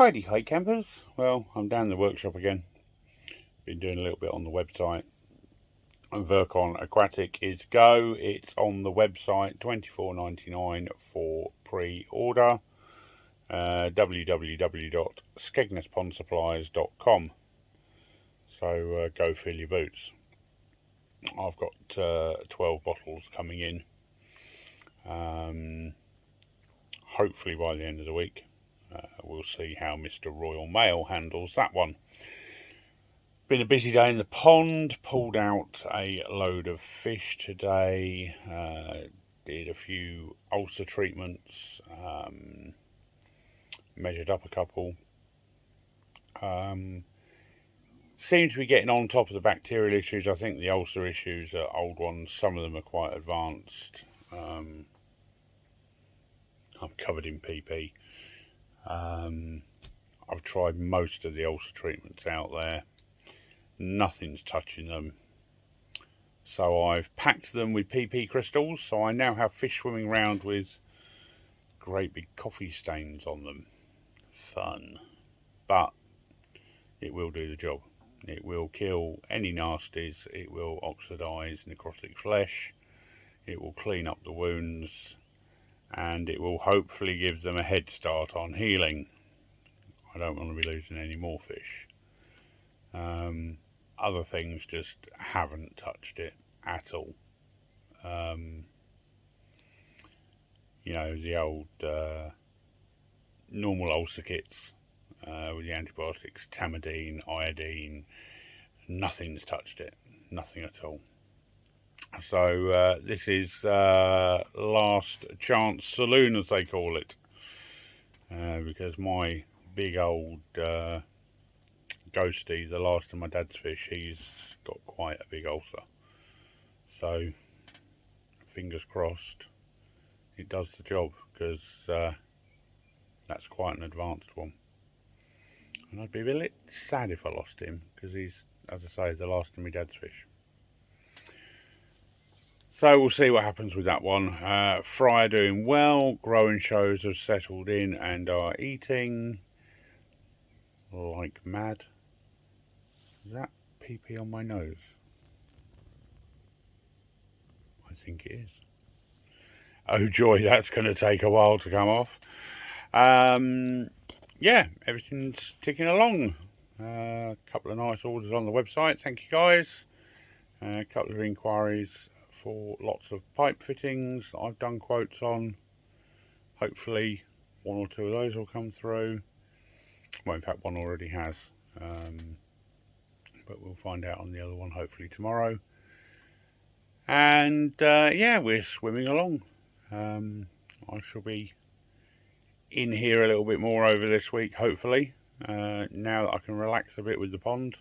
Hi campers. Well, I'm down in the workshop again. Been doing a little bit on the website. Virkon Aquatic is go. It's on the website, $24.99 for pre-order. www.skegnesspond.com. So go fill your boots. I've got 12 bottles coming in. Hopefully by the end of the week. We'll see how Mr. Royal Mail handles that one. Been a busy day in the pond. Pulled out a load of fish today. Did a few ulcer treatments. Measured up a couple. Seems to be getting on top of the bacterial issues. I think the ulcer issues are old ones. Some of them are quite advanced. I'm covered in PP. I've tried most of the ulcer treatments out there. Nothing's touching them. So I've packed them with PP crystals. So I now have fish swimming around with great big coffee stains on them. Fun. But it will do the job. It will kill any nasties. It will oxidize necrotic flesh. It will clean up the wounds. And it will hopefully give them a head start on healing. I don't want to be losing any more fish. Other things just haven't touched it at all. You know, the old normal ulcer kits with the antibiotics, tamidine, iodine, nothing's touched it. Nothing at all. So this is last chance saloon, as they call it, because my big old ghosty, the last of my dad's fish, he's got quite a big ulcer. So fingers crossed it does the job, because that's quite an advanced one. And I'd be a bit sad if I lost him, because he's, as I say, the last of my dad's fish. So we'll see what happens with that one. Fry are doing well. Growing shows have settled in and are eating like mad. Is that pee on my nose? I think it is. Oh joy, that's going to take a while to come off. Yeah, everything's ticking along. A couple of nice orders on the website. Thank you guys. A couple of inquiries for lots of pipe fittings that I've done quotes on. Hopefully one or two of those will come through. Well, in fact one already has, but we'll find out on the other one hopefully tomorrow. And yeah, we're swimming along. I shall be in here a little bit more over this week, hopefully, now that I can relax a bit with the pond.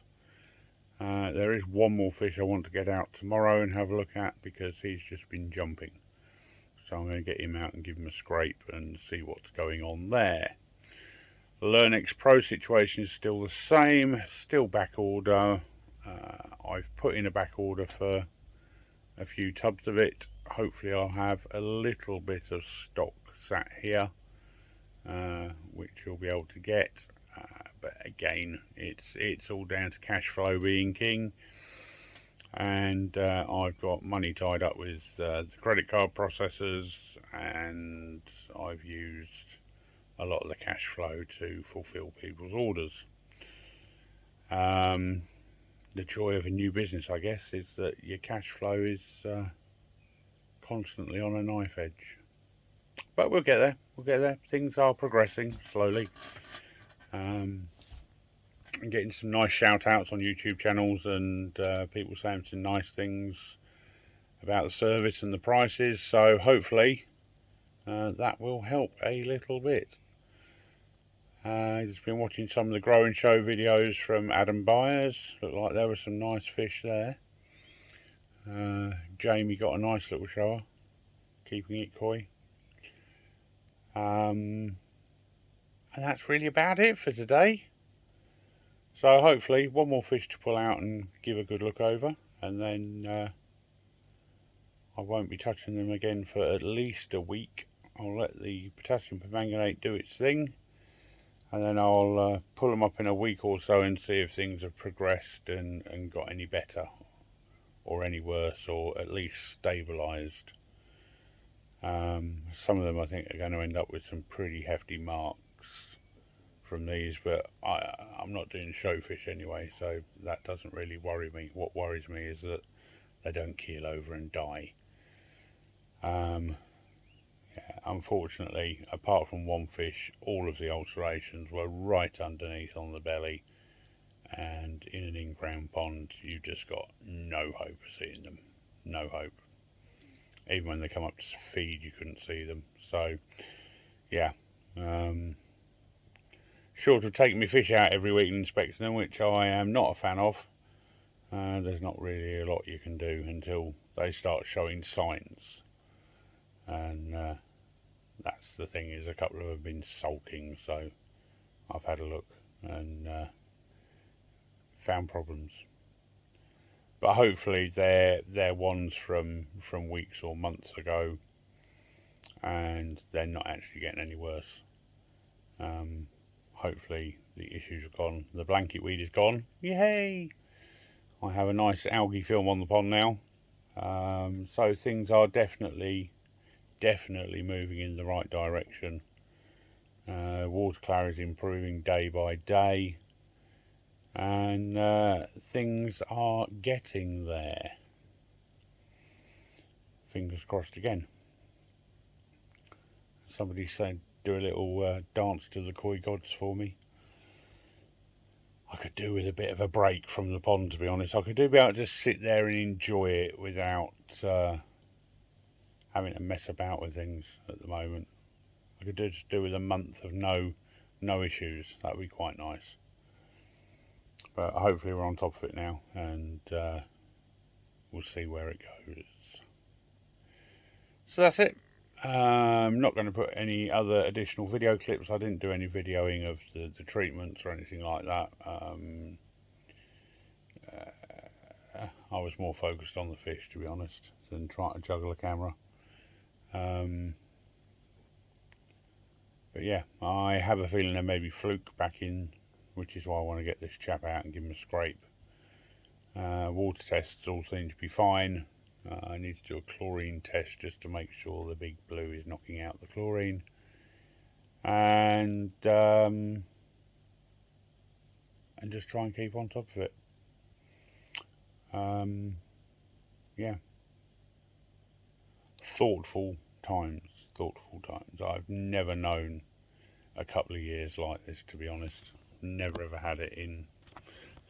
There is one more fish I want to get out tomorrow and have a look at, because he's just been jumping. So I'm going to get him out and give him a scrape and see what's going on there. The Learnex Pro situation is still the same, still back order. I've put in a back order for a few tubs of it. Hopefully I'll have a little bit of stock sat here, which you'll be able to get. But again, it's all down to cash flow being king, and I've got money tied up with the credit card processors, and I've used a lot of the cash flow to fulfill people's orders. The joy of a new business, I guess, is that your cash flow is constantly on a knife edge. But we'll get there. We'll get there. Things are progressing slowly. I'm getting some nice shout outs on YouTube channels, and people saying some nice things about the service and the prices. So hopefully that will help a little bit. I've just been watching some of the growing show videos from Adam Byers. Looked like there were some nice fish there. Jamie got a nice little shower, keeping it coy. And that's really about it for today. So hopefully one more fish to pull out and give a good look over, and then I won't be touching them again for at least a week. I'll let the potassium permanganate do its thing. and then I'll pull them up in a week or so and see if things have progressed and got any better or any worse, or at least stabilised. Some of them I think are going to end up with some pretty hefty marks from these, but I'm not doing showfish anyway, so that doesn't really worry me. What worries me is that they don't keel over and die. Yeah, unfortunately, apart from one fish, all of the ulcerations were right underneath on the belly, and in an in-ground pond you just got no hope of seeing them. No hope. Even when they come up to feed you couldn't see them. So yeah, short of taking my fish out every week and inspecting them, which I am not a fan of, there's not really a lot you can do until they start showing signs. And that's the thing, is a couple of them have been sulking, so I've had a look and found problems. But hopefully they're ones from weeks or months ago, and they're not actually getting any worse. Hopefully the issues are gone. The blanket weed is gone. Yay! I have a nice algae film on the pond now. So things are definitely moving in the right direction. Water clarity is improving day by day, and things are getting there. Fingers crossed again. Somebody said do a little dance to the koi gods for me. I could do with a bit of a break from the pond, to be honest. I could be able to just sit there and enjoy it without having to mess about with things at the moment. I could just do with a month of no issues. That would be quite nice. But hopefully we're on top of it now, and we'll see where it goes. So that's it. I'm not going to put any other additional video clips. I didn't do any videoing of the treatments or anything like that. I was more focused on the fish, to be honest, than trying to juggle a camera. But yeah, I have a feeling there may be fluke back in, which is why I want to get this chap out and give him a scrape. Water tests all seem to be fine. I need to do a chlorine test just to make sure the big blue is knocking out the chlorine, and just try and keep on top of it. Yeah, thoughtful times. I've never known a couple of years like this, to be honest. Never ever had it in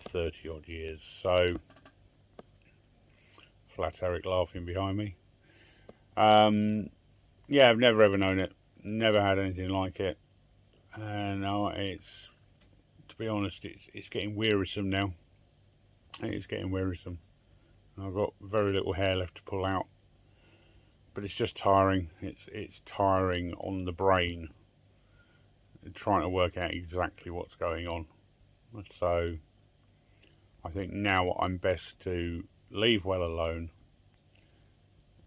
30 odd years. So flat Eric laughing behind me. Yeah, I've never ever known it. Never had anything like it. And it's, to be honest, it's getting wearisome now. It's getting wearisome. I've got very little hair left to pull out, but it's just tiring. It's tiring on the brain, trying to work out exactly what's going on. So I think now I'm best to leave well alone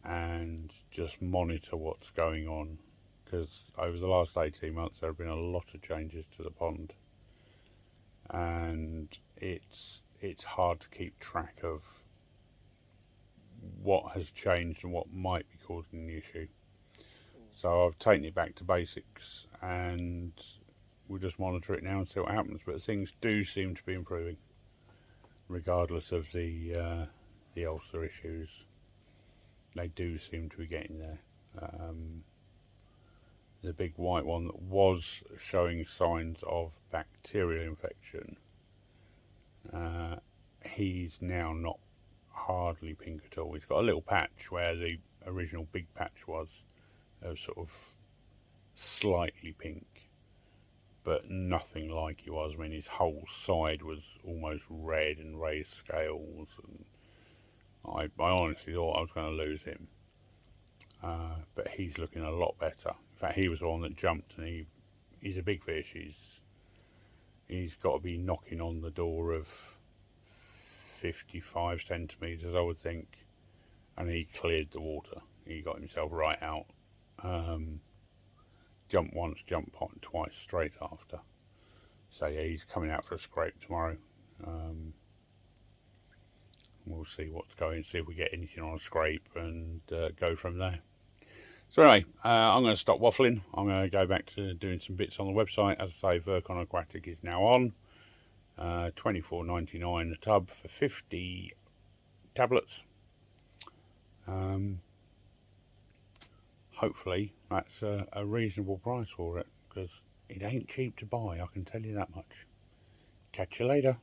and just monitor what's going on, because over the last 18 months there have been a lot of changes to the pond, and it's hard to keep track of what has changed and what might be causing the issue. So I've taken it back to basics, and we'll just monitor it now and see what happens. But things do seem to be improving, regardless of the ulcer issues. They do seem to be getting there. The big white one that was showing signs of bacterial infection, he's now not hardly pink at all. He's got a little patch where the original big patch was, sort of slightly pink, but nothing like he was. I mean, his whole side was almost red and raised scales, and I honestly thought I was going to lose him. But he's looking a lot better. In fact, he was the one that jumped, and he's a big fish. He's got to be knocking on the door of 55 centimetres, I would think, and he cleared the water. He got himself right out. Jumped once, jumped twice straight after. So yeah, he's coming out for a scrape tomorrow. We'll see what's going, see if we get anything on a scrape, and go from there. So anyway, I'm going to stop waffling. I'm going to go back to doing some bits on the website. As I say, Virkon Aquatic is now on. $24.99 a tub for 50 tablets. Hopefully that's a reasonable price for it, because it ain't cheap to buy, I can tell you that much. Catch you later.